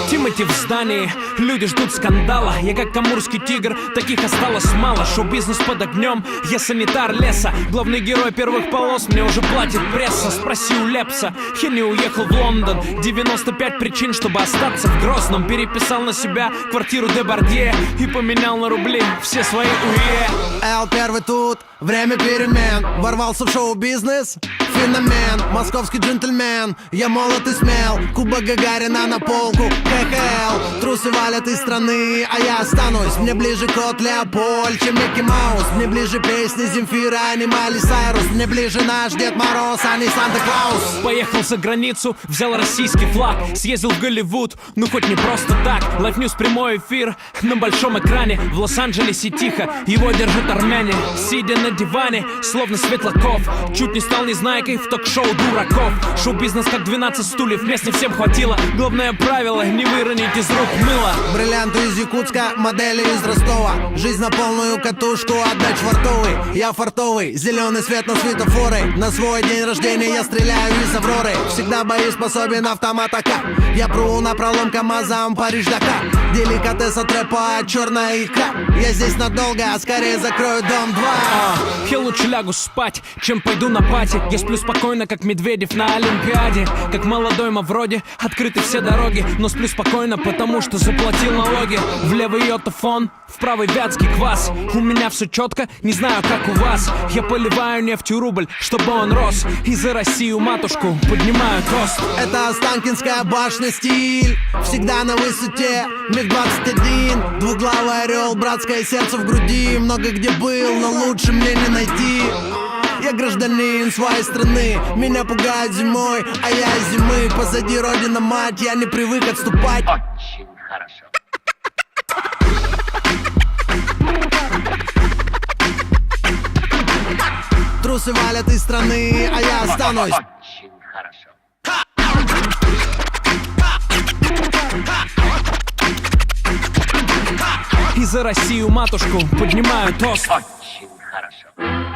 Тимати в здании, люди ждут скандала. Я как амурский тигр, таких осталось мало. Шоу-бизнес под огнем, я санитар леса. Главный герой первых полос, мне уже платит пресса. Спроси у Лепса, я не уехал в Лондон. 95 причин, чтобы остаться в Грозном. Переписал на себя квартиру Дебардье и поменял на рубли все свои УЕ. Эл первый тут, время перемен. Ворвался в шоу-бизнес, феномен. Московский джентльмен, я молод и смел. Кубок Гагарина на полку, КХЛ. Трусы валят из страны, а я останусь. Мне ближе кот Леопольд, чем Микки Маус. Мне ближе песни Земфира, а не Майли Сайрус. Мне ближе наш Дед Мороз, а не Санта-Клаус. Поехал за границу, взял российский флаг. Съездил в Голливуд, ну хоть не просто так. Live News прямой эфир на большом экране. В Лос-Анджелесе тихо, его держат армяне. Сидя на диване, словно Светлаков. Чуть не стал незнайкой в ток-шоу дураков. Шоу-бизнес как 12 стульев, мест не всем хватило. Главное правило, не выронить из рук мыло. Бриллианты из Якутска, модели из Ростова. Жизнь на полную катушку, отдать швартовый. Я фартовый, зеленый свет на светофоры. На свой день рождения я стреляю из Авроры. Всегда боеспособен автомат АК. Я пру на пролом КамАЗом Париж-Дакар. Деликатес от рэпа, черная икра. Я здесь надолго, а скорее закрою дом 2. Я лучше лягу спать, чем пойду на пати. Я сплю спокойно, как Медведев на Олимпиаде. Как молодой Мавроди, открыты все дороги. Но сплю спокойно, потому что заплатил налоги. В левый йотафон, в правый вятский квас. У меня все четко, не знаю как у вас. Я поливаю нефтью рубль, чтобы он рос. И за Россию матушку поднимаю тост. Это Останкинская башня, стиль всегда на высоте. МиГ-21, двуглавый орел, братское сердце в груди. Много где был, но лучше мне не найти. Я гражданин своей страны, меня пугает зимой, а я из зимы. Позади родина мать, я не привык отступать. Очень хорошо. Трусы валят из страны, а я останусь. Очень хорошо. И за Россию матушку поднимаю тост. Очень хорошо.